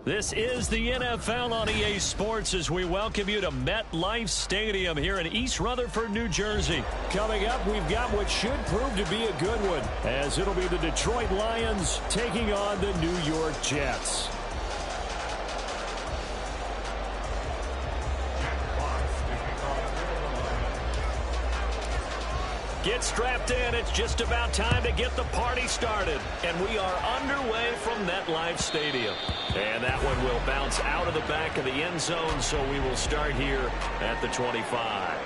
This is the NFL on EA Sports as we welcome you to MetLife Stadium here in East Rutherford, New Jersey. Coming up, we've got what should prove to be a good one, as it'll be the Detroit Lions taking on the New York Jets. Get strapped in. It's just about time to get the party started. And we are underway from MetLife Stadium. And that one will bounce out of the back of the end zone, so we will start here at the 25.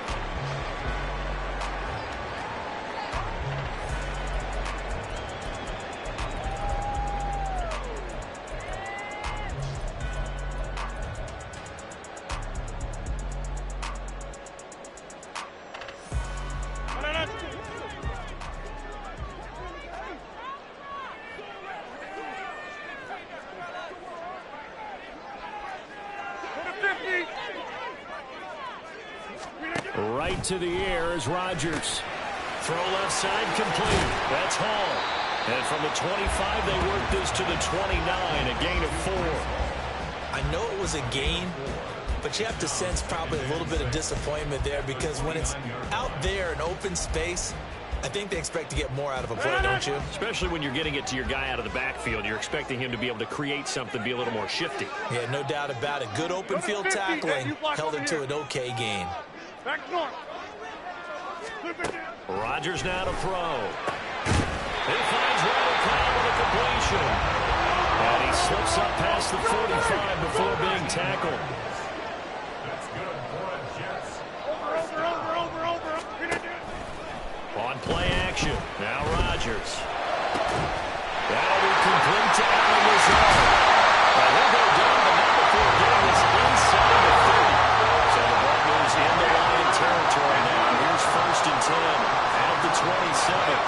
Right to the air is Rodgers. Throw left side complete. That's Hall. And from the 25, they work this to the 29, a gain of 4. I know it was a gain, but you have to sense probably a little bit of disappointment there, because when it's out there in open space, I think they expect to get more out of a play, don't you? Especially when you're getting it to your guy out of the backfield. You're expecting him to be able to create something, be a little more shifty. Yeah, no doubt about it. Good open field tackling held it to an okay gain. Rodgers now to throw. He finds Randall Cobb with a completion. And he slips up past the 45 before being tackled. On play action. Now Rodgers. That'll be complete to Allen Lazard. And he'll go down, but not before getting this inside the 30. So the ball moves in the Lion territory now. Here's 1st and 10 at the 27.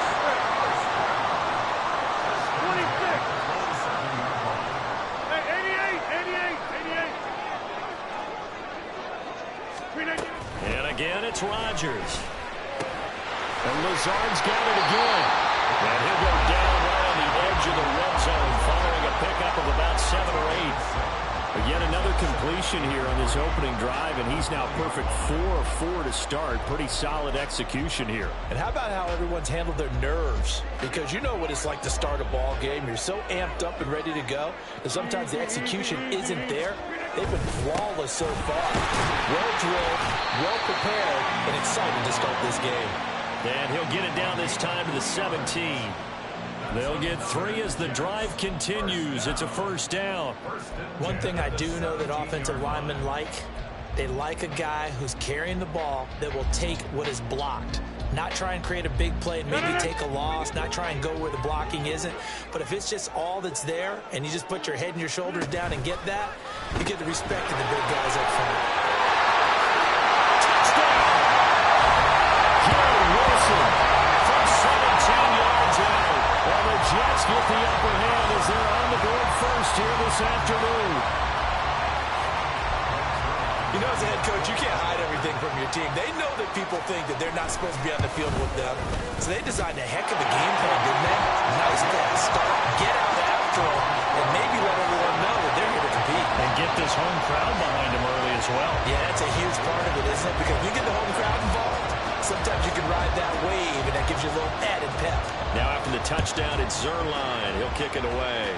26. And again, it's Rodgers. And Lazard's got it again. And he'll go down right on the edge of the red zone following a pickup of about 7 or 8. Again, another completion here on this opening drive, and he's now perfect 4 of 4 to start. Pretty solid execution here. And how about how everyone's handled their nerves? Because you know what it's like to start a ball game. You're so amped up and ready to go, and sometimes the execution isn't there. They've been flawless so far. Well drilled, well prepared, and excited to start this game. And he'll get it down this time to the 17. They'll get 3 as the drive continues. It's a 1st down. One thing I do know that offensive linemen like, they like a guy who's carrying the ball that will take what is blocked. Not try and create a big play and maybe take a loss, not try and go where the blocking isn't. But if it's just all that's there and you just put your head and your shoulders down and get that, you get the respect of the big guys up front. Touchdown! Garrett Wilson from 17 yards out. Well, the Jets get the upper hand as they're on the board first here this afternoon. You know, as a head coach, you can't hide everything from your team. They know that people think that they're not supposed to be on the field with them. So they designed a heck of a game plan, didn't they? Nice pass start, get out after them, and maybe let everyone know that they're here to compete. And get this home crowd behind them early as well. Yeah, that's a huge part of it, isn't it? Because when you get the home crowd involved, sometimes you can ride that wave, and that gives you a little added pep. Now after the touchdown, it's Zerline. He'll kick it away.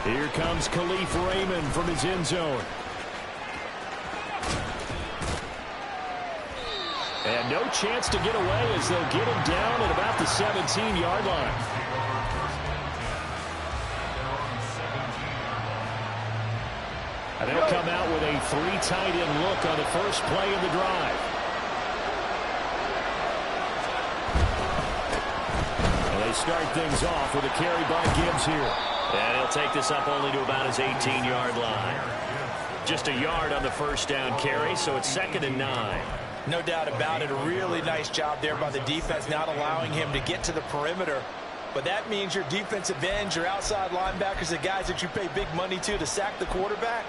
Here comes Khalif Raymond from his end zone. And no chance to get away as they'll get him down at about the 17-yard line. And they'll come out with a 3 tight end look on the first play of the drive. And they start things off with a carry by Gibbs here. And he'll take this up only to about his 18-yard line. Just a yard on the 1st down carry, so it's 2nd and 9. No doubt about it. A really nice job there by the defense, not allowing him to get to the perimeter. But that means your defensive ends, your outside linebackers, the guys that you pay big money to sack the quarterback,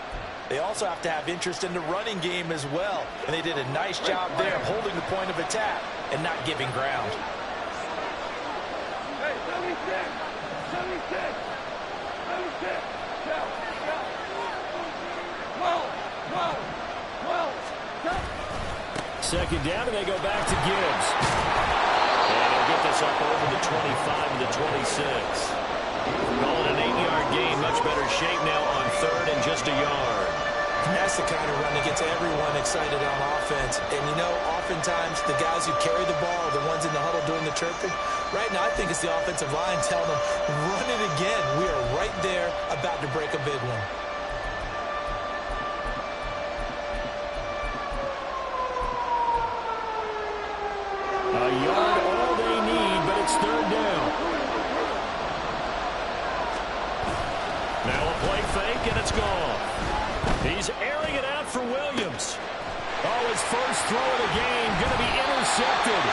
they also have to have interest in the running game as well. And they did a nice job there of holding the point of attack and not giving ground. Hey, 76! Second down, and they go back to Gibbs. And he'll get this up over the 25 and the 26. Calling an 8-yard gain, much better shape now on third and just a yard. And that's the kind of run that gets everyone excited on offense. And, you know, oftentimes the guys who carry the ball are the ones in the huddle doing the chirping. Right now, I think it's the offensive line telling them, run it again. We are right there about to break a big one. A yard, all they need, but it's third down. Now a play fake, and it's gone. He's airing it out for Williams. Oh, his first throw of the game going to be intercepted.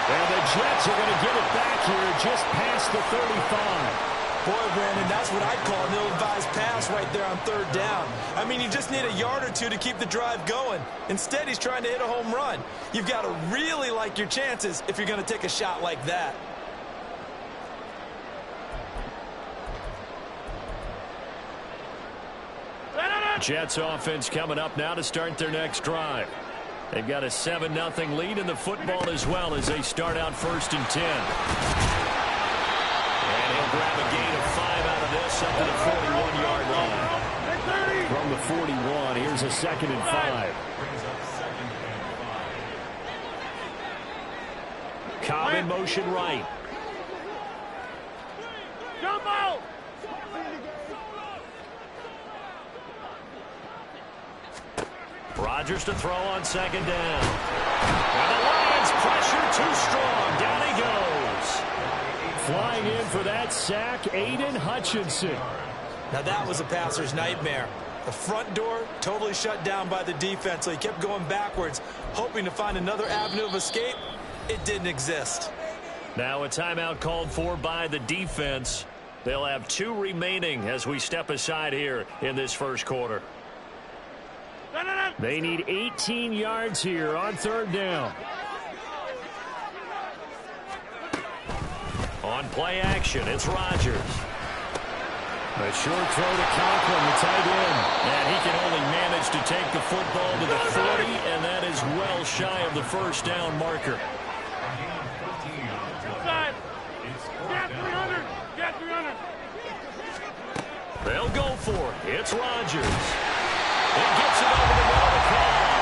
And the Jets are going to get it back here just past the 35. Boy, Brandon, that's what I'd call an ill-advised pass right there on third down. I mean, you just need a yard or two to keep the drive going. Instead, he's trying to hit a home run. You've got to really like your chances if you're going to take a shot like that. Jets offense coming up now to start their next drive. They've got a 7-0 lead in the football as well as they start out first and 10. And he'll grab a gain of 5 out of this up to the 41-yard line. From the 41, here's a 2nd and 5. Cobb in motion right. Jump out! Rodgers to throw on 2nd down. And the Lions pressure too strong. Down he goes. Flying in for that sack, Aiden Hutchinson. Now that was a passer's nightmare. The front door totally shut down by the defense, so he kept going backwards, hoping to find another avenue of escape. It didn't exist. Now a timeout called for by the defense. They'll have 2 remaining as we step aside here in this first quarter. They need 18 yards here on third down. On play action, it's Rodgers. A short throw to Conklin, the tight end. And he can only manage to take the football to the 40, and that is well shy of the first down marker. Get 300! Get 300! They'll go for it. It's Rodgers. He gets it over the middle of the crowd.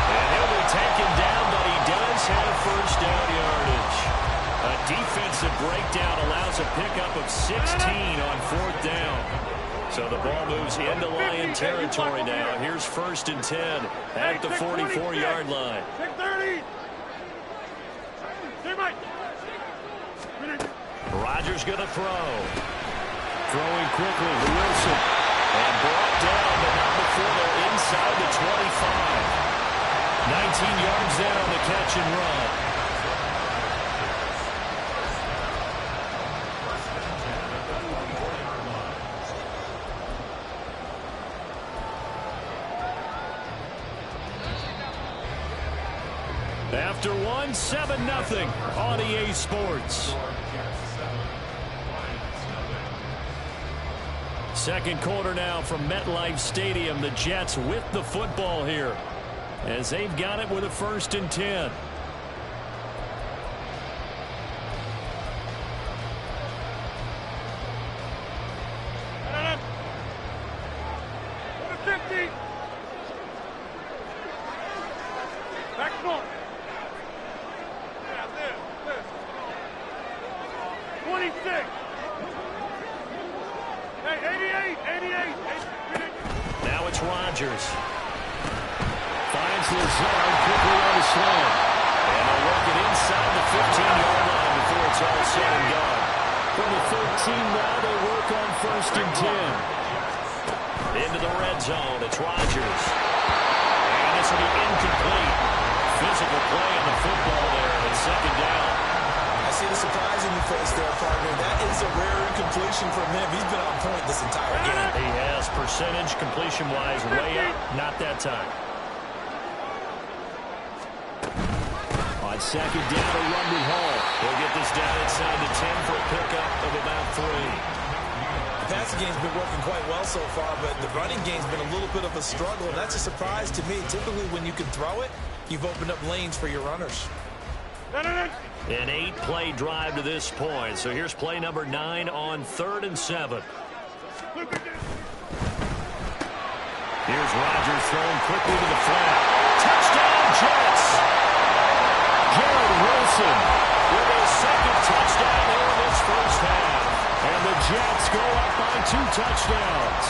And he'll be taken down, but he does have first down yardage. A defensive breakdown allows a pickup of 16 on 4th down. So the ball moves into Lion territory now. Here's first and 10 at the 44-yard line. 6:30. Rodgers going to throw. Throwing quickly to Wilson. And brought down, but not before they're inside the 25. 19 yards there on the catch and run. After one, 7-0 on EA Sports. Second quarter now from MetLife Stadium. The Jets with the football here as they've got it with a 1st and 10. Now it's Rodgers. Finds Lazard quickly on the slant. And they'll work it inside the 15-yard line before it's all said and done. From the 13 now, they work on 1st and 10. Into the red zone, it's Rodgers. And this will be incomplete. Physical play on the football there, and it's 2nd down. I see the surprise in your face there, partner. That is a rare incompletion from him. He's been on point this entire game. He has percentage completion-wise way up. Not that time. On 2nd down, a run to Hall. He'll get this down inside the 10 for a pickup of about 3. The passing game's been working quite well so far, but the running game's been a little bit of a struggle, and that's a surprise to me. Typically, when you can throw it, you've opened up lanes for your runners. An 8-play drive to this point. So here's play number 9 on 3rd and 7. Here's Rodgers throwing quickly to the flat. Touchdown, Jets! Garrett Wilson with his second touchdown here in this first half. And the Jets go up by 2 touchdowns.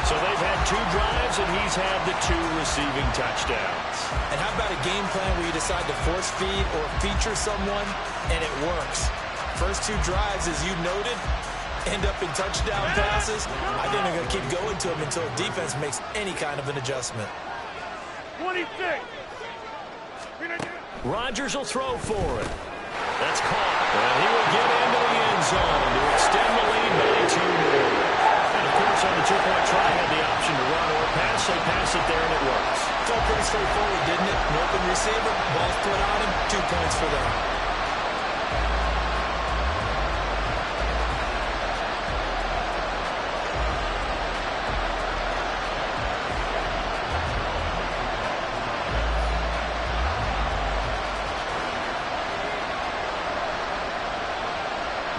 So they've had 2 drives, and he's had the 2 receiving touchdowns. And how about a game plan where you decide to force feed or feature someone, and it works? First 2 drives, as you noted, end up in touchdown passes. I think they're going to keep going to them until defense makes any kind of an adjustment. 26. Rodgers will throw for it. That's caught. And he will get into the end zone to extend the lead by 2 more. And, of course, on the 2-point try, had the option to run or pass. They pass it there, and it works. Felt pretty straightforward, didn't it? An open receiver, ball's put on him, 2 points for them.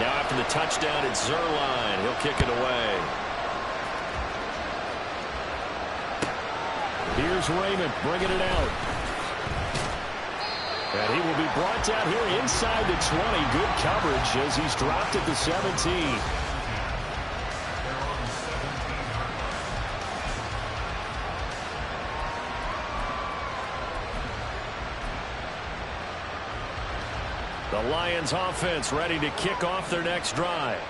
Now after the touchdown, it's Zerline. He'll kick it away. Here's Raymond bringing it out. And he will be brought down here inside the 20. Good coverage as he's dropped at the 17. The Lions offense ready to kick off their next drive.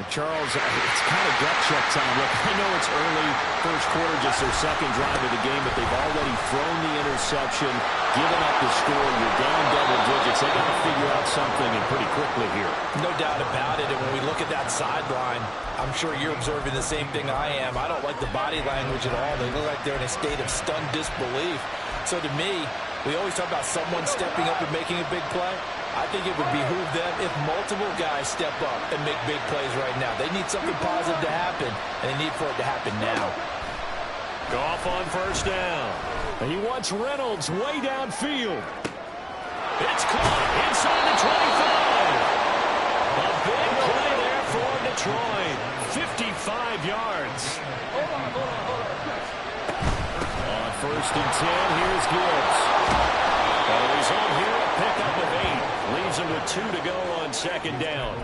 Charles, it's kind of gut check time. Look, I know it's early, first quarter, just their second drive of the game, but they've already thrown the interception, given up the score. You're down double digits. They got to figure out something, and pretty quickly here. No doubt about it, and when we look at that sideline, I'm sure you're observing the same thing I am. I don't like the body language at all. They look like they're in a state of stunned disbelief. So to me, we always talk about someone stepping up and making a big play. I think it would behoove them if multiple guys step up and make big plays right now. They need something positive to happen, and they need for it to happen now. Goff on first down. He wants Reynolds way downfield. It's caught inside the 25. A big play there for Detroit. 55 yards. On first and 10, here's Gibbs. Oh, he's on here, a pickup of 8. Leaves him with 2 to go on second down.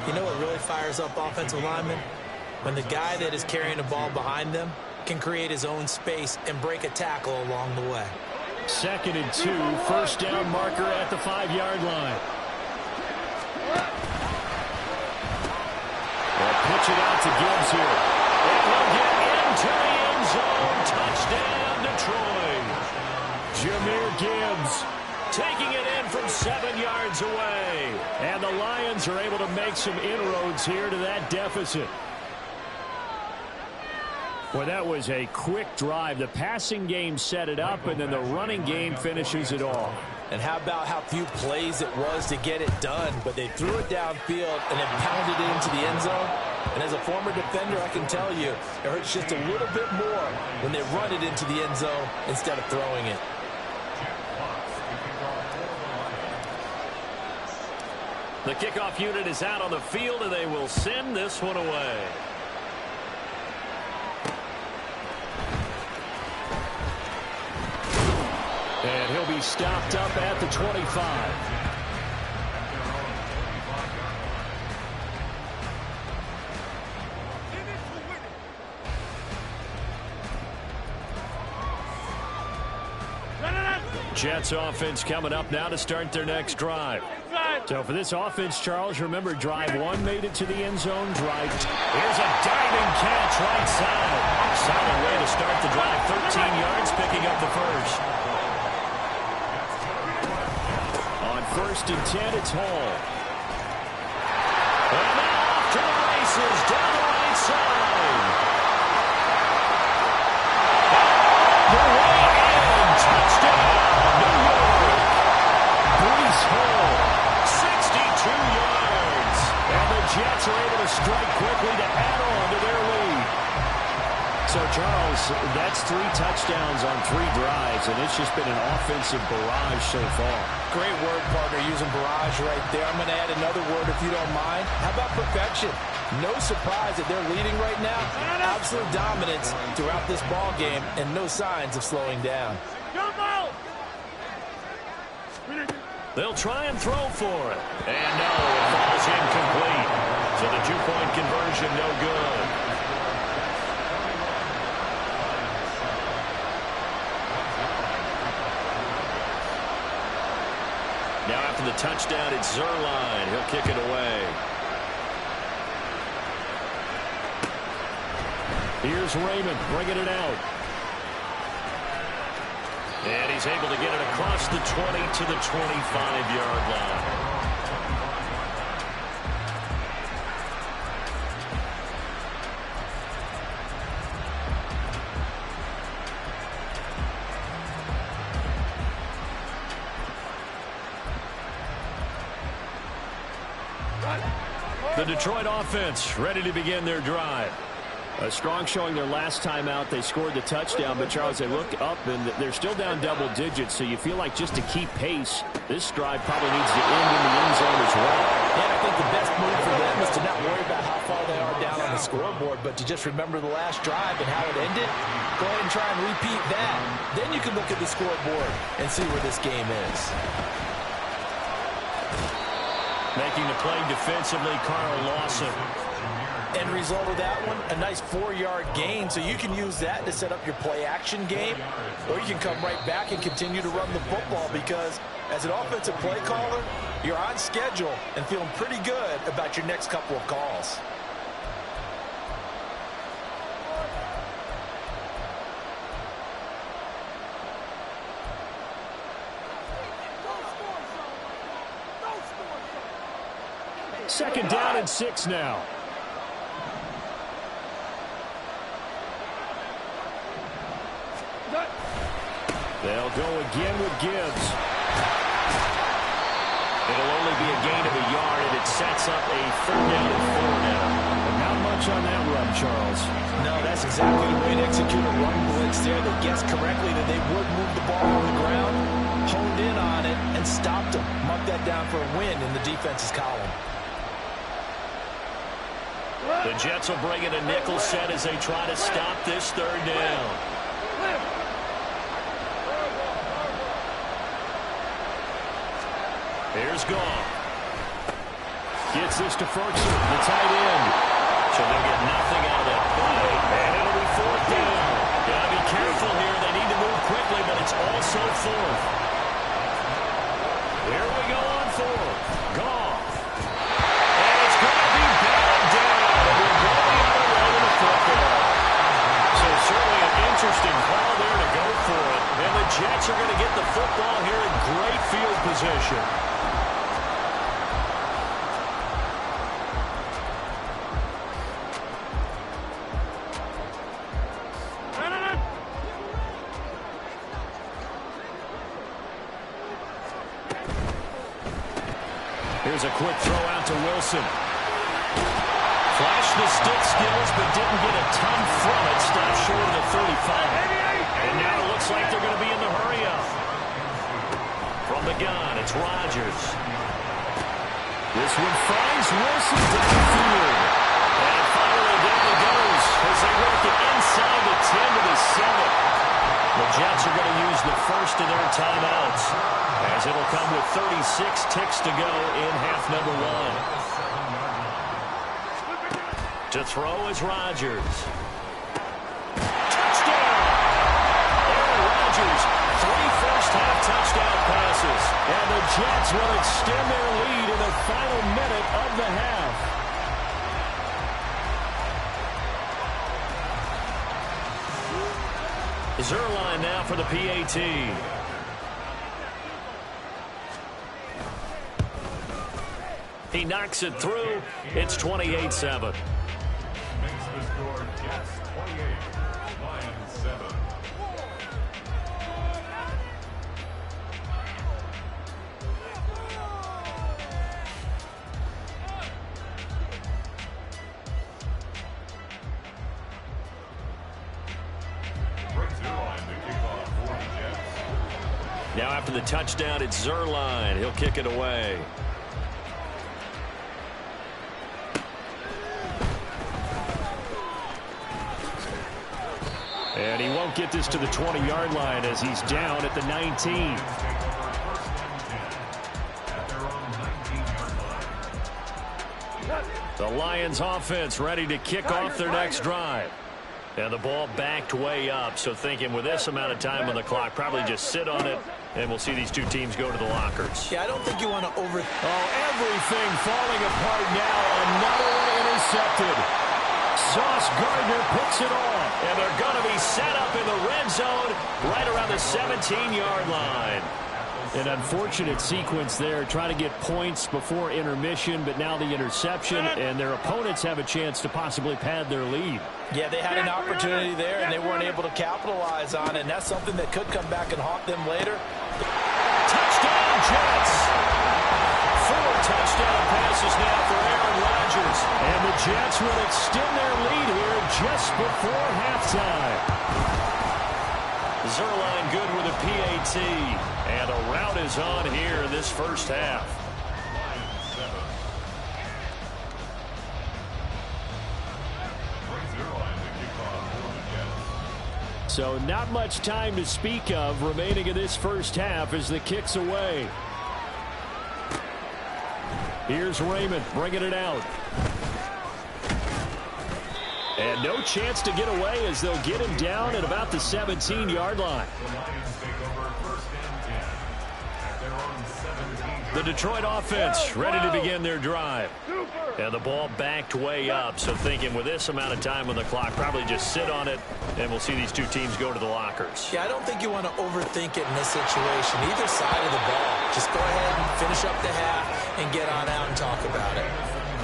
You know what really fires up offensive linemen? When the guy that is carrying the ball behind them can create his own space and break a tackle along the way. Second and 2, first down marker at the 5-yard line. They'll pitch it out to Gibbs here. And he'll get into the end zone. Touchdown, Detroit. Jahmyr Gibbs taking it in from 7 yards away. And the Lions are able to make some inroads here to that deficit. Well, that was a quick drive. The passing game set it up, and then the running game finishes it off. And how about how few plays it was to get it done, but they threw it downfield and then pounded it into the end zone. And as a former defender, I can tell you, it hurts just a little bit more when they run it into the end zone instead of throwing it. The kickoff unit is out on the field, and they will send this one away. And he'll be stopped up at the 25. Jets offense coming up now to start their next drive. So for this offense, Charles, remember drive 1 made it to the end zone. Drive 2. Here's a diving catch right side. Solid way to start the drive. 13 yards, picking up the first. On first and 10, it's Hall. And now off to the races down the right side. The way in. Touchdown. New York. Breece Hall. 62 yards. And the Jets Jets are able to strike quickly to add on to their lead. So, Charles, that's 3 touchdowns on 3 drives, and it's just been an offensive barrage so far. Great word, partner, using barrage right there. I'm going to add another word if you don't mind. How about perfection? No surprise that they're leading right now. Absolute dominance throughout this ball game, and no signs of slowing down. Jump out! They'll try and throw for it. And no, it falls incomplete. So the 2-point conversion, no good. Now after the touchdown, it's Zuerlein. He'll kick it away. Here's Raymond bringing it out. And he's able to get it across the 20 to the 25-yard line. The Detroit offense ready to begin their drive. A strong showing their last time out. They scored the touchdown, but Charles, they look up and they're still down double digits, so you feel like just to keep pace, this drive probably needs to end in the end zone as well. Yeah, I think the best move for them is to not worry about how far they are down on the scoreboard, but to just remember the last drive and how it ended. Go ahead and try and repeat that. Then you can look at the scoreboard and see where this game is. Making the play defensively, Carl Lawson. End result of that one, a nice 4-yard gain, so you can use that to set up your play-action game, or you can come right back and continue to run the football because as an offensive play caller, you're on schedule and feeling pretty good about your next couple of calls. Second down and 6 now. They'll go again with Gibbs. It'll only be a gain of a yard, and it sets up a 3rd down and 4 now. And not much on that run, Charles. No, that's exactly the way to execute a run blitz there. They guessed correctly that they would move the ball on the ground, honed in on it, and stopped them. Mark that down for a win in the defense's column. The Jets will bring in a nickel set as they try to stop this 3rd down. Here's Goff. Gets this to Ferguson, the tight end. So they'll get nothing out of that play. And it'll be 4th down. Gotta be careful here. They need to move quickly, but it's also 4th. Here we go on 4th. Goff. And it's going to be batted down. And we're going the other way to the football. So certainly an interesting call there to go for it. And the Jets are going to get the football here in great field position. Here's a quick throw out to Wilson. Flashed the stick skills, but didn't get a ton from it. Stopped short of the 35. And now it looks like they're going to be in the hurry-up. From the gun, it's Rodgers. This one finds Wilson downfield. And finally down it goes as they work it inside the 10 to the 7. The Jets are going to use the first of their timeouts, as it'll come with 36 ticks to go in half number 1. To throw is Rodgers. Touchdown! Aaron Rodgers, 3 first-half touchdown passes. And the Jets will extend their lead in the final minute of the half. Zuerlein now for the PAT. He knocks it through. It's 28-7. Makes the score Jets 28, Lions 7. Now after the touchdown, it's Zerline. He'll kick it away. And he won't get this to the 20-yard line as he's down at the 19. The Lions offense ready to kick off their next drive. And the ball backed way up, so thinking with this amount of time on the clock, probably just sit on it, and we'll see these two teams go to the lockers. Yeah, I don't think you want to over... Oh, everything falling apart now. Another one intercepted. Sauce Gardner picks it off, and they're going to be set up in the red zone right around the 17-yard line. An unfortunate sequence there, trying to get points before intermission, but now the interception, and their opponents have a chance to possibly pad their lead. Yeah, they had an opportunity there, and they weren't able to capitalize on it, and that's something that could come back and haunt them later. Touchdown, Jets! 4 touchdown passes now for Aaron Rodgers. And the Jets will extend their lead here just before halftime. Zerline good with a PAT. And a rout is on here in this first half. So not much time to speak of remaining in this first half as the kick's away. Here's Raymond bringing it out. And no chance to get away as they'll get him down at about the 17-yard line. The Detroit offense ready to begin their drive. And the ball backed way up, so thinking with this amount of time on the clock, probably just sit on it, and we'll see these two teams go to the lockers. Yeah, I don't think you want to overthink it in this situation. Either side of the ball. Just go ahead and finish up the half and get on out and talk about it.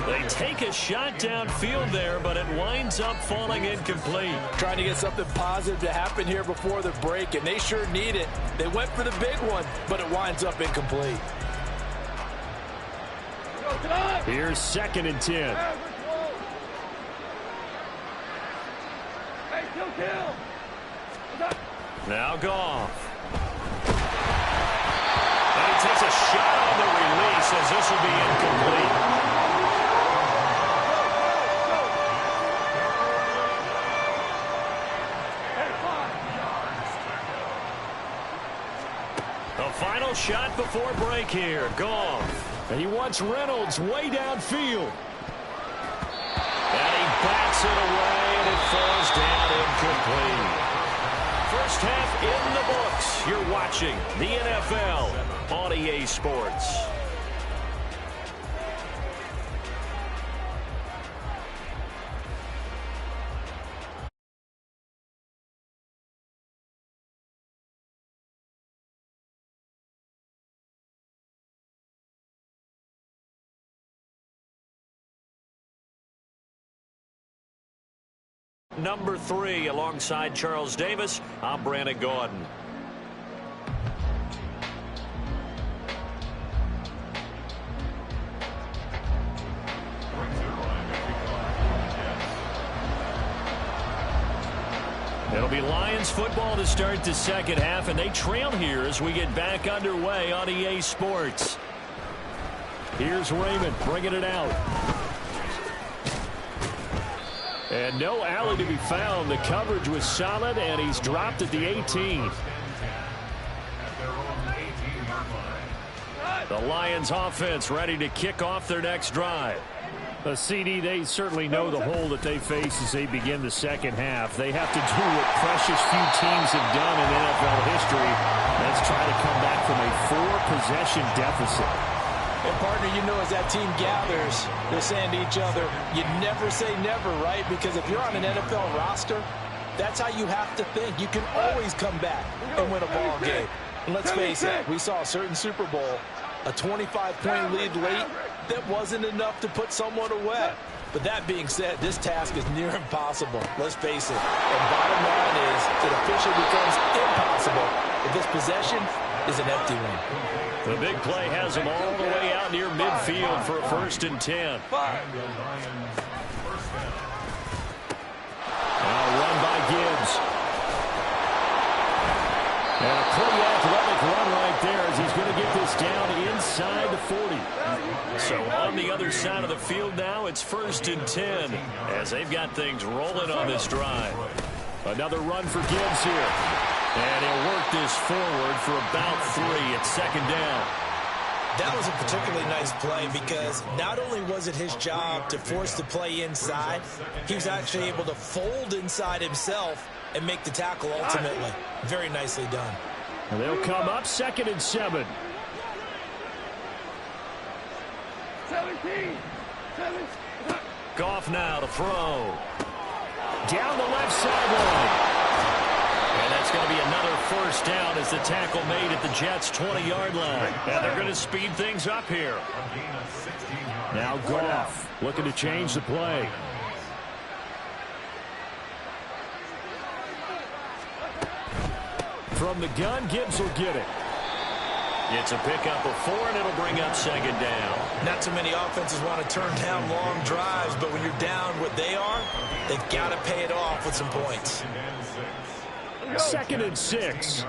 They take a shot downfield there, but it winds up falling incomplete. Trying to get something positive to happen here before the break, and they sure need it. They went for the big one, but it winds up incomplete. Here's 2nd and 10. Now Goff. And he takes a shot on the release as this will be incomplete. The final shot before break here. Goff. And he wants Reynolds way downfield. And he bats it away, and it falls down incomplete. First half in the books. You're watching the NFL on EA Sports. Number 3 alongside Charles Davis. I'm Brandon Gaudin. It'll be Lions football to start the second half, and they trail here as we get back underway on EA Sports. Here's Raymond bringing it out. And no alley to be found. The coverage was solid, and he's dropped at the 18. The Lions offense ready to kick off their next drive. CD, they certainly know the hole that they face as they begin the second half. They have to do what precious few teams have done in NFL history. Let's try to come back from a 4-possession deficit. And, partner, you know, as that team gathers, they're saying to each other, you never say never, right? Because if you're on an NFL roster, that's how you have to think. You can always come back and win a ball game. And let's face it, we saw a certain Super Bowl, a 25-point lead late, that wasn't enough to put someone away. But that being said, this task is near impossible. Let's face it. And bottom line is, it officially becomes impossible if this possession is an empty one. The big play has him all the way out near midfield for a 1st and 10. Now run by Gibbs. And a pretty athletic run right right there as he's going to get this down inside the 40. So on the other side of the field now, it's 1st and 10 as they've got things rolling on this drive. Another run for Gibbs here. And he'll work this forward for about 3 at 2nd down. That was a particularly nice play because not only was it his job to force the play inside, he was actually able to fold inside himself and make the tackle ultimately. Very nicely done. And they'll come up 2nd and 7. 17. Goff now to throw. Down the left sideline. And that's going to be another 1st down as the tackle made at the Jets' 20-yard line. And they're going to speed things up here. Now Goff looking to change the play. From the gun, Gibbs will get it. It's a pickup of 4, and it'll bring up 2nd down. Not too many offenses want to turn down long drives, but when you're down what they are, they've got to pay it off with some points. 2nd and 6.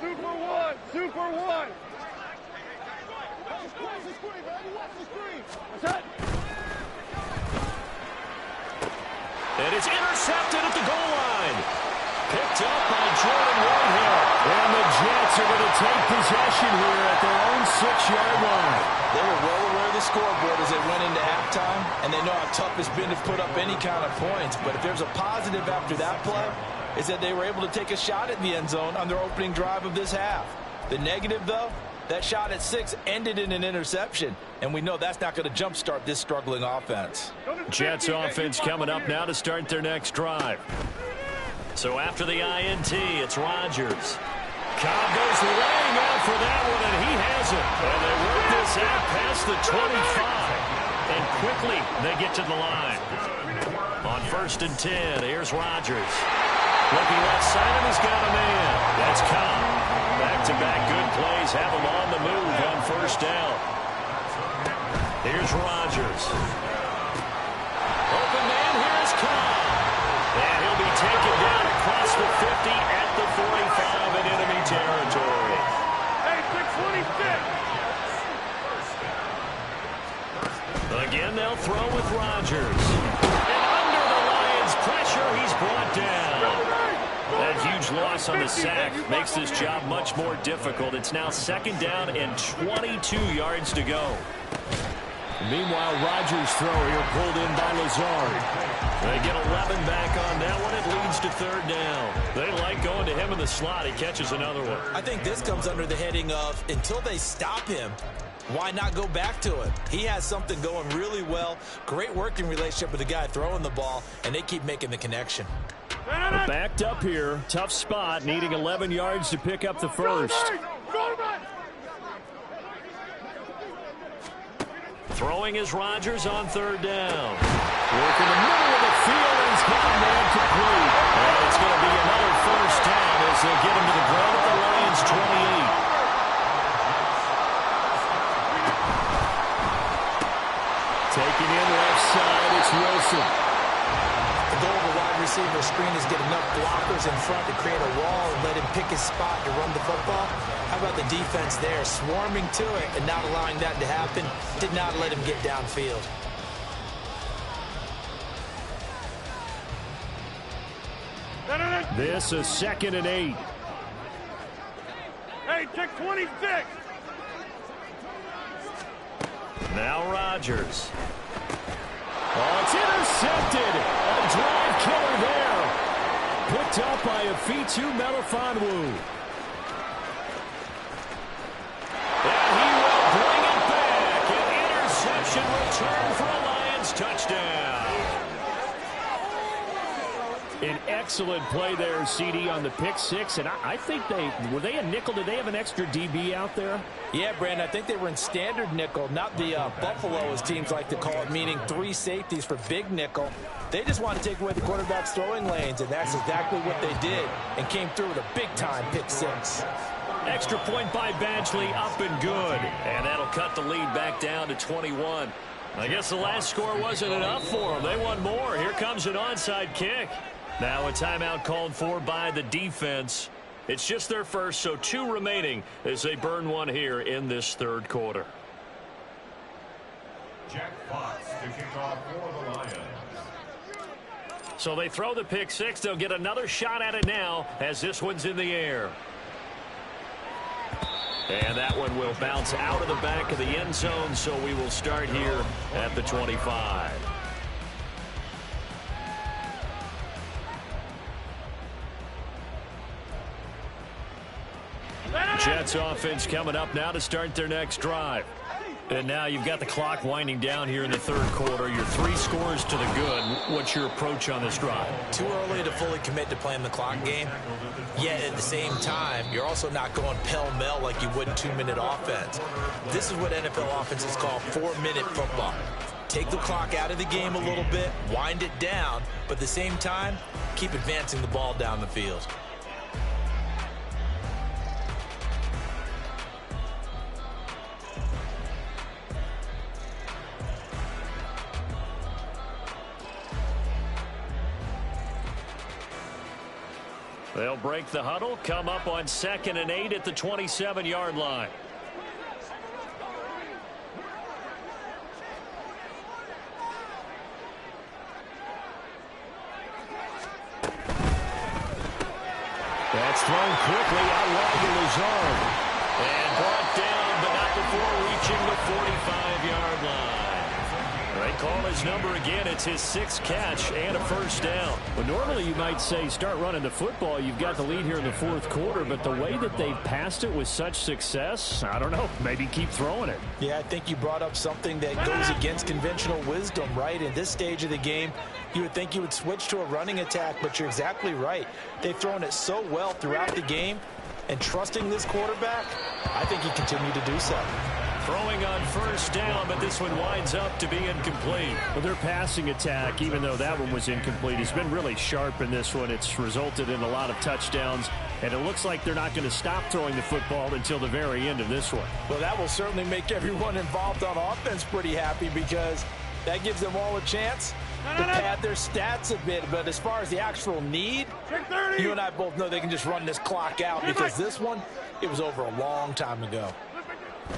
Super 1. Super 1. And it's intercepted at the goal line. Picked up by Jordan Whitehead. And the Jets are going to take possession here at their own 6-yard line. They were well aware of the scoreboard as they went into halftime, and they know how tough it's been to put up any kind of points. But if there's a positive after that play, is that they were able to take a shot at the end zone on their opening drive of this half. The negative, though, that shot at 6 ended in an interception, and we know that's not going to jumpstart this struggling offense. Jets offense coming up now to start their next drive. So after the INT, it's Rodgers. Cobb goes laying out for that one, and he has it. And they work this out past the 25. And quickly, they get to the line. On 1st and 10, here's Rodgers. Looking left side, and he's got a man. That's Cobb. Back-to-back good plays have him on the move on 1st down. Here's Rodgers. Open man, here's Cobb. And he'll be taken down across the 50 at the 45 in enemy territory. Hey, 626. Again, they'll throw with Rodgers. And under the Lions' pressure, he's brought down. That huge loss on the sack makes this job much more difficult. It's now 2nd down and 22 yards to go. Meanwhile, Rodgers' throw here pulled in by Lazard. They get 11 back on that one. It leads to 3rd down. They like going to him in the slot. He catches another one. I think this comes under the heading of until they stop him, why not go back to it? He has something going really well. Great working relationship with the guy throwing the ball, and they keep making the connection. We're backed up here. Tough spot, needing 11 yards to pick up the 1st. Throwing is Rodgers on 3rd down. Work in the middle of the field, and he's got a man complete. And it's going to be another 1st down as they get him to the ground at the Lions' 28. Taking in left side, it's Wilson. The goal of a wide receiver screen is get enough blockers in front to create a wall and let him pick his spot to run the football. How about the defense there, swarming to it and not allowing that to happen? Did not let him get downfield. This is 2nd and 8. Hey, check 26. Now Rodgers. Oh, it's intercepted. A drive killer there. Picked up by Afitu Melifonwu. And he will bring it back. An interception return for a Lions touchdown. An excellent play there, CD, on the pick 6. And I think were they a nickel? Did they have an extra DB out there? Yeah, Brandon, I think they were in standard nickel, not the Buffalo, as teams like to call it, meaning 3 safeties for big nickel. They just want to take away the quarterback's throwing lanes, and that's exactly what they did, and came through with a big-time pick 6. Extra point by Badgley, up and good. And that'll cut the lead back down to 21. I guess the last score wasn't enough for them. They want more. Here comes an onside kick. Now a timeout called for by the defense. It's just their first, so 2 remaining as they burn one here in this third quarter. Jack Fox to kick off for the Lions. So they throw the pick 6. They'll get another shot at it now as this one's in the air. And that one will bounce out of the back of the end zone, so we will start here at the 25. Jets offense coming up now to start their next drive. And now you've got the clock winding down here in the third quarter. Your 3 scores to the good. What's your approach on this drive? Too early to fully commit to playing the clock game. Yet at the same time, you're also not going pell-mell like you would in 2-minute offense. This is what NFL offenses call 4-minute football. Take the clock out of the game a little bit, wind it down, but at the same time, keep advancing the ball down the field. They'll break the huddle, come up on 2nd and 8 at the 27-yard line. That's thrown quickly out wide to Lazard. And brought down, but not before reaching the 45-yard line. They call his number again. It's his 6th catch and a first down. Well, normally you might say start running the football. You've got the lead here in the fourth quarter, but the way that they've passed it with such success, I don't know, maybe keep throwing it. Yeah, I think you brought up something that goes against conventional wisdom, right? In this stage of the game, you would think you would switch to a running attack, but you're exactly right. They've thrown it so well throughout the game, and trusting this quarterback, I think he continued to do so. Throwing on first down, but this one winds up to be incomplete. Well, their passing attack, even though that one was incomplete, has been really sharp in this one. It's resulted in a lot of touchdowns, and it looks like they're not going to stop throwing the football until the very end of this one. Well, that will certainly make everyone involved on offense pretty happy because that gives them all a chance to pad their stats a bit. But as far as the actual need, you and I both know they can just run this clock out because this one, it was over a long time ago.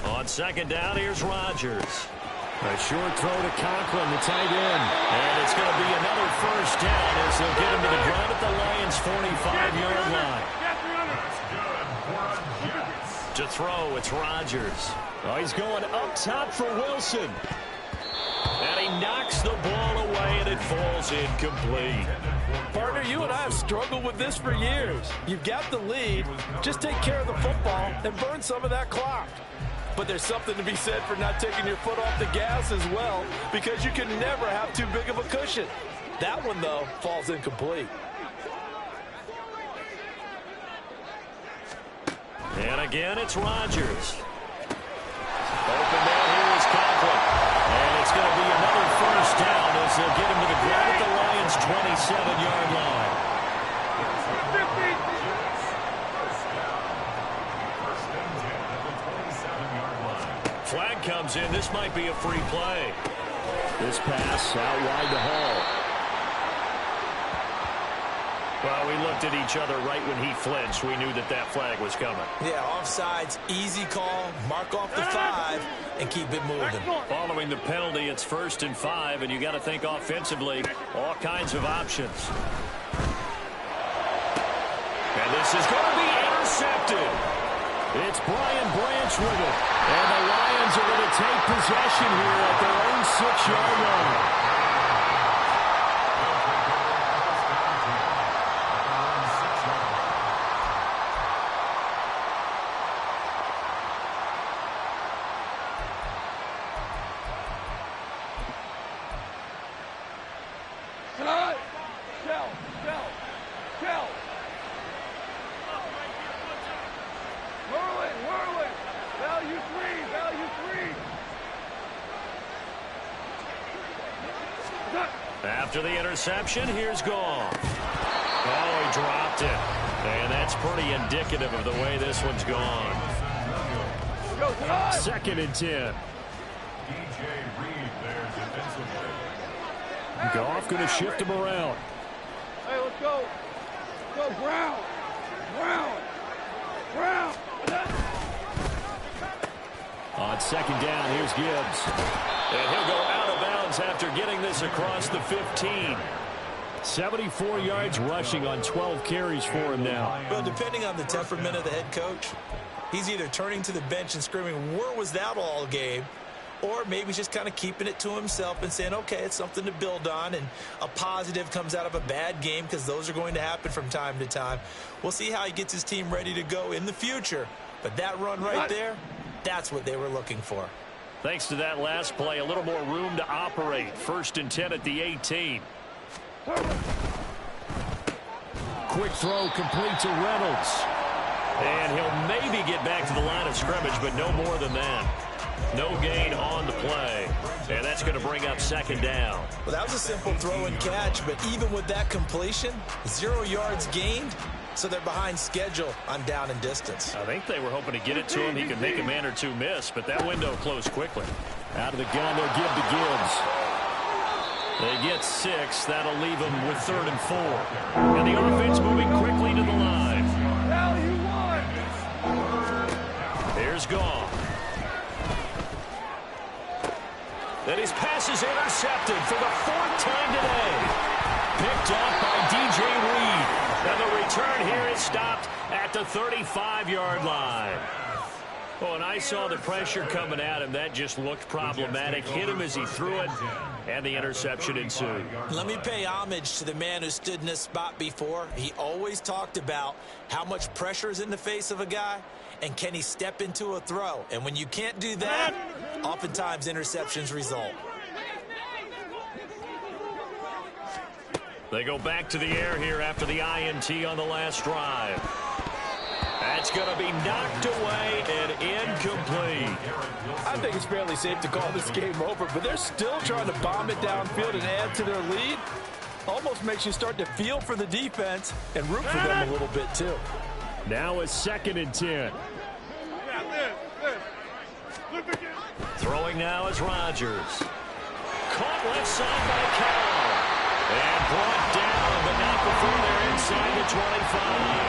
On 2nd down, here's Rodgers. A short throw to Conklin, the tight end. And it's going to be another first down as they'll get him to the ground at the Lions' 45-yard line. To throw, it's Rodgers. Oh, he's going up top for Wilson. And he knocks the ball away, and it falls incomplete. Partner, you and I have struggled with this for years. You've got the lead. Just take care of the football and burn some of that clock. But there's something to be said for not taking your foot off the gas as well, because you can never have too big of a cushion. That one, though, falls incomplete. And again, it's Rodgers. Open there, here is Conklin. And it's going to be another first down as they'll get him to the ground at the Lions' 27-yard line. Flag comes in. This might be a free play. This pass out wide to Hall. Well, we looked at each other right when he flinched. We knew that that flag was coming. Yeah, offsides, easy call, mark off the 5, and keep it moving. Following the penalty, it's 1st and 5, and you got to think offensively, all kinds of options. And this is going to be intercepted. It's Brian Branch with it. And the Lions are going to take possession here at their own 6-yard line. After the interception, here's Goff. Oh, he dropped it. And that's pretty indicative of the way this one's gone. 2nd and 10. Goff going to shift him around. Hey, let's go. Let's go, Brown. Brown. On second down, here's Gibbs. And he'll go out of bounds after getting this across the 15. 74 yards rushing on 12 carries for him now. Well, depending on the temperament of the head coach, he's either turning to the bench and screaming, where was that all game? Or maybe he's just kind of keeping it to himself and saying, okay, it's something to build on, and a positive comes out of a bad game, because those are going to happen from time to time. We'll see how he gets his team ready to go in the future. But that run right there, that's what they were looking for. Thanks to that last play, a little more room to operate. 1st and 10 at the 18. Quick throw complete to Reynolds. And he'll maybe get back to the line of scrimmage, but no more than that. No gain on the play. And that's going to bring up 2nd down. Well, that was a simple throw and catch, but even with that completion, 0 yards gained, so they're behind schedule on down and distance. I think they were hoping to get it to him. He could make a man or two miss, but that window closed quickly. Out of the gun, they'll give to Gibbs. They get 6. That'll leave them with 3rd and 4. And the offense moving quickly to the line. Hell, you won. Here's Goff. And his pass is intercepted for the 4th time today. Picked up by DJ Reed. And the return here is stopped at the 35-yard line. Oh, and I saw the pressure coming at him. That just looked problematic. Hit him as he threw it, and the interception ensued. Let me pay homage to the man who stood in this spot before. He always talked about how much pressure is in the face of a guy, and can he step into a throw. And when you can't do that, oftentimes interceptions result. They go back to the air here after the INT on the last drive. That's going to be knocked away and incomplete. I think it's fairly safe to call this game over, but they're still trying to bomb it downfield and add to their lead. Almost makes you start to feel for the defense and root for them a little bit too. Now it's 2nd and 10. Throwing now is Rodgers. Caught left side by Carroll. And brought down, but not before they're inside the 25.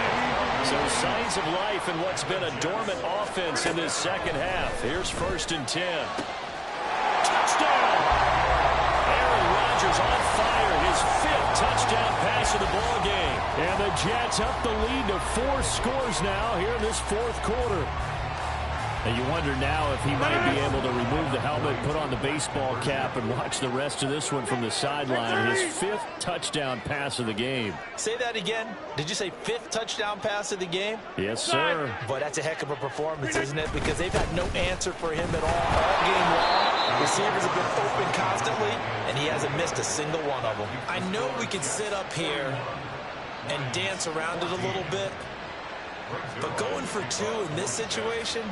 So signs of life in what's been a dormant offense in this second half. Here's 1st and 10. Touchdown! Aaron Rodgers on fire. His 5th touchdown pass of the ball game. And the Jets up the lead to 4 scores now here in this 4th quarter. And you wonder now if he might be able to remove the helmet, put on the baseball cap, and watch the rest of this one from the sideline. His 5th touchdown pass of the game. Say that again. Did you say 5th touchdown pass of the game? Yes, sir. But that's a heck of a performance, isn't it? Because they've had no answer for him at all game long. Receivers have been open constantly, and he hasn't missed a single one of them. I know we could sit up here and dance around it a little bit, but going for 2 in this situation,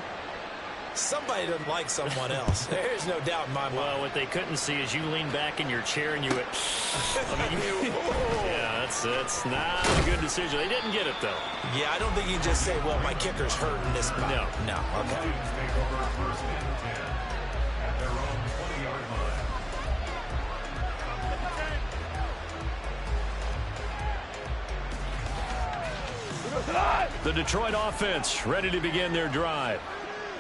somebody doesn't like someone else. There's no doubt in my mind. Well, what they couldn't see is you lean back in your chair and you went, I mean, yeah, that's not a good decision. They didn't get it, though. Yeah, I don't think you can just say, well, my kicker's hurt in this spot. No, okay. The Detroit offense ready to begin their drive.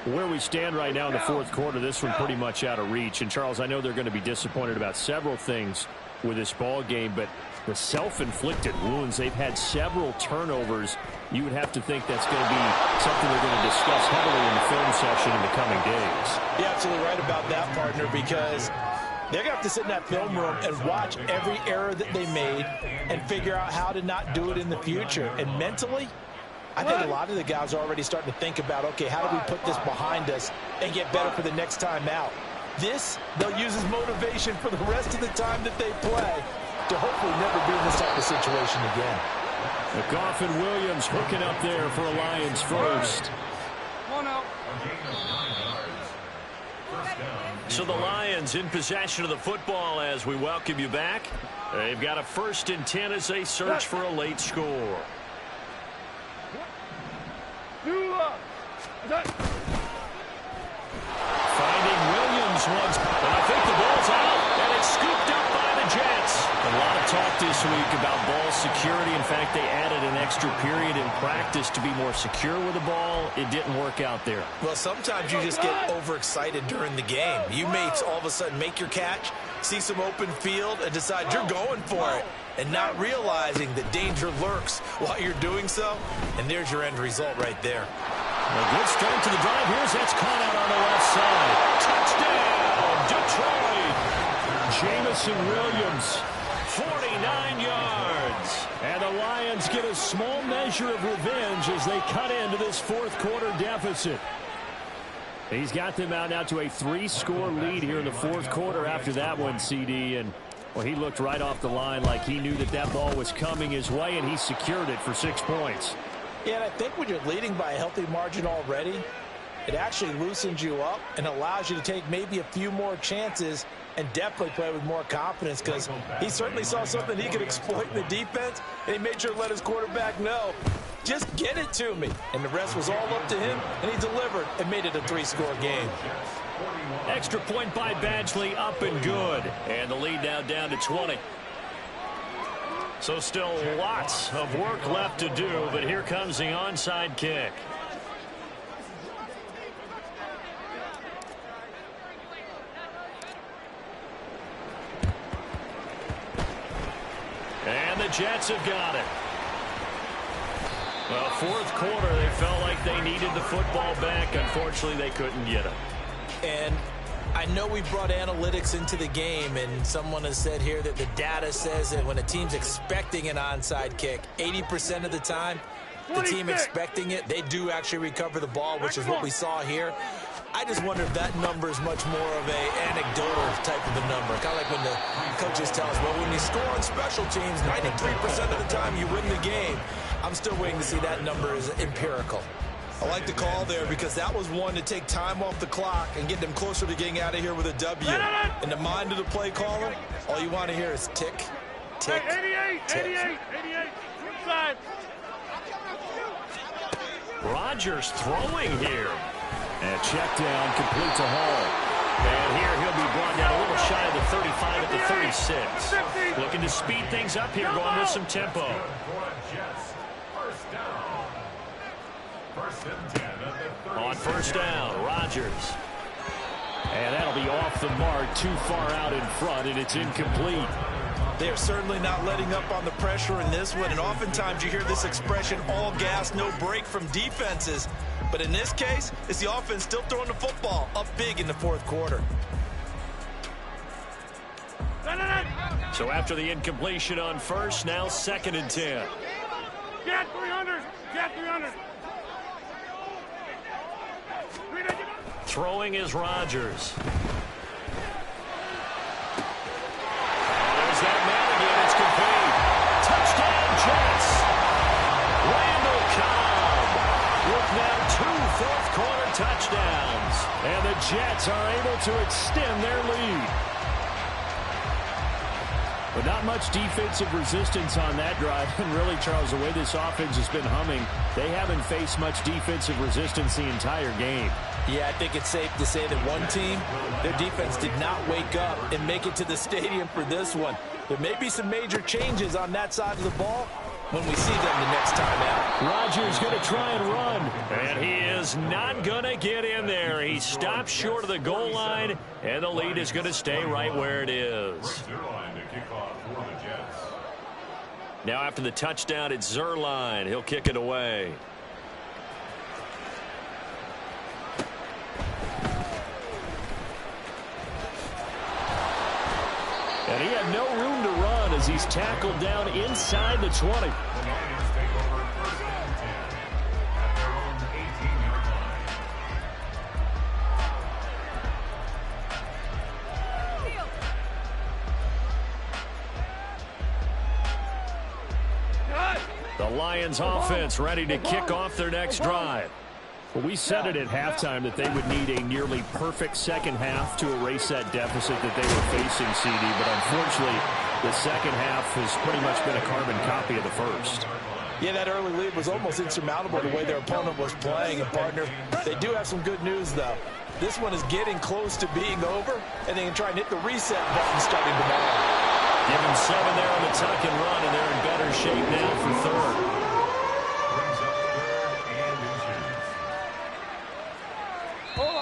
Where we stand right now in the 4th quarter, this one pretty much out of reach. And, Charles, I know they're going to be disappointed about several things with this ball game, but the self-inflicted wounds, they've had several turnovers. You would have to think that's going to be something they're going to discuss heavily in the film session in the coming days. You're absolutely right about that, partner, because they're going to have to sit in that film room and watch every error that they made and figure out how to not do it in the future. And mentally, I think a lot of the guys are already starting to think about, okay, how do we put this behind us and get better for the next time out? This, they'll use as motivation for the rest of the time that they play to hopefully never be in this type of situation again. Goff and Williams hooking up there for a Lions first. One out. So the Lions in possession of the football as we welcome you back. They've got a 1st and 10 as they search for a late score. Finding Williams once, and I think the ball's out, and it's scooped up by the Jets. A lot of talk this this week about ball security. In fact, they added an extra period in practice to be more secure with the ball. It didn't work out there. Well, sometimes you just get overexcited during the game. You may all of a sudden make your catch, see some open field, and decide you're going for it, and not realizing that danger lurks while you're doing so. And there's your end result right there. A good start to the drive. Here's that's caught out on the left side. Touchdown, Detroit. Jamison Williams, 49 yards. And the Lions get a small measure of revenge as they cut into this fourth quarter deficit. He's got them out now to a 3-score lead here in the fourth quarter after that one, CD. And, well, he looked right off the line like he knew that that ball was coming his way, and he secured it for 6 points. Yeah, and I think when you're leading by a healthy margin already, it actually loosens you up and allows you to take maybe a few more chances and definitely play with more confidence, because he certainly saw something he could exploit in the defense, and he made sure to let his quarterback know, just get it to me. And the rest was all up to him, and he delivered and made it a 3-score game. Extra point by Badgley, up and good. And the lead now down to 20. So still lots of work left to do, but here comes the onside kick. And the Jets have got it. Well, fourth quarter, they felt like they needed the football back. Unfortunately, they couldn't get it. And I know we brought analytics into the game, and someone has said here that the data says that when a team's expecting an onside kick, 80% of the time, the team expecting it, they do actually recover the ball, which is what we saw here. I just wonder if that number is much more of a anecdotal type of a number. Kind of like when the coaches tell us, well, when you score on special teams, 93% of the time you win the game. I'm still waiting to see that number is empirical. I like the call there because that was one to take time off the clock and get them closer to getting out of here with a W. In the mind of the play caller, all you want to hear is tick, tick, hey, 88, tick. 88, 88, inside. Rodgers throwing here. And check down, complete to Hall. And here he'll be brought down a little shy of the 35 at the 36. Looking to speed things up here, going with some tempo. On first down, Rodgers. And that'll be off the mark, too far out in front, and it's incomplete. They're certainly not letting up on the pressure in this one, and oftentimes you hear this expression, all gas, no break from defenses. But in this case, it's the offense still throwing the football up big in the fourth quarter. So after the incompletion on first, now 2nd and 10. Get 300, get 300. Throwing is Rodgers. There's that man again. It's complete. Touchdown, Jets. Randall Cobb with now 2 fourth-quarter touchdowns. And the Jets are able to extend their lead. But not much defensive resistance on that drive. And really, Charles, the way this offense has been humming, they haven't faced much defensive resistance the entire game. Yeah, I think it's safe to say that one team, their defense did not wake up and make it to the stadium for this one. There may be some major changes on that side of the ball when we see them the next time out. Rodgers going to try and run. And he is not going to get in there. He stops short of the goal line, and the lead is going to stay right where it is. Now after the touchdown, it's Zerline. He'll kick it away. And he had no room to run as he's tackled down inside the 20. The Lions offense ready to kick off their next drive. Well, we said it at halftime that they would need a nearly perfect second half to erase that deficit that they were facing, CD. But unfortunately, the second half has pretty much been a carbon copy of the first. Yeah, that early lead was almost insurmountable the way their opponent was playing. And, partner, they do have some good news, though. This one is getting close to being over, and they can try and hit the reset button starting tomorrow. Give him 7 there on the tuck and run, and they're in better shape now for third. Brings up third and inches. Hold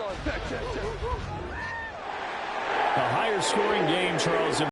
on. Check. A higher scoring game, Charles.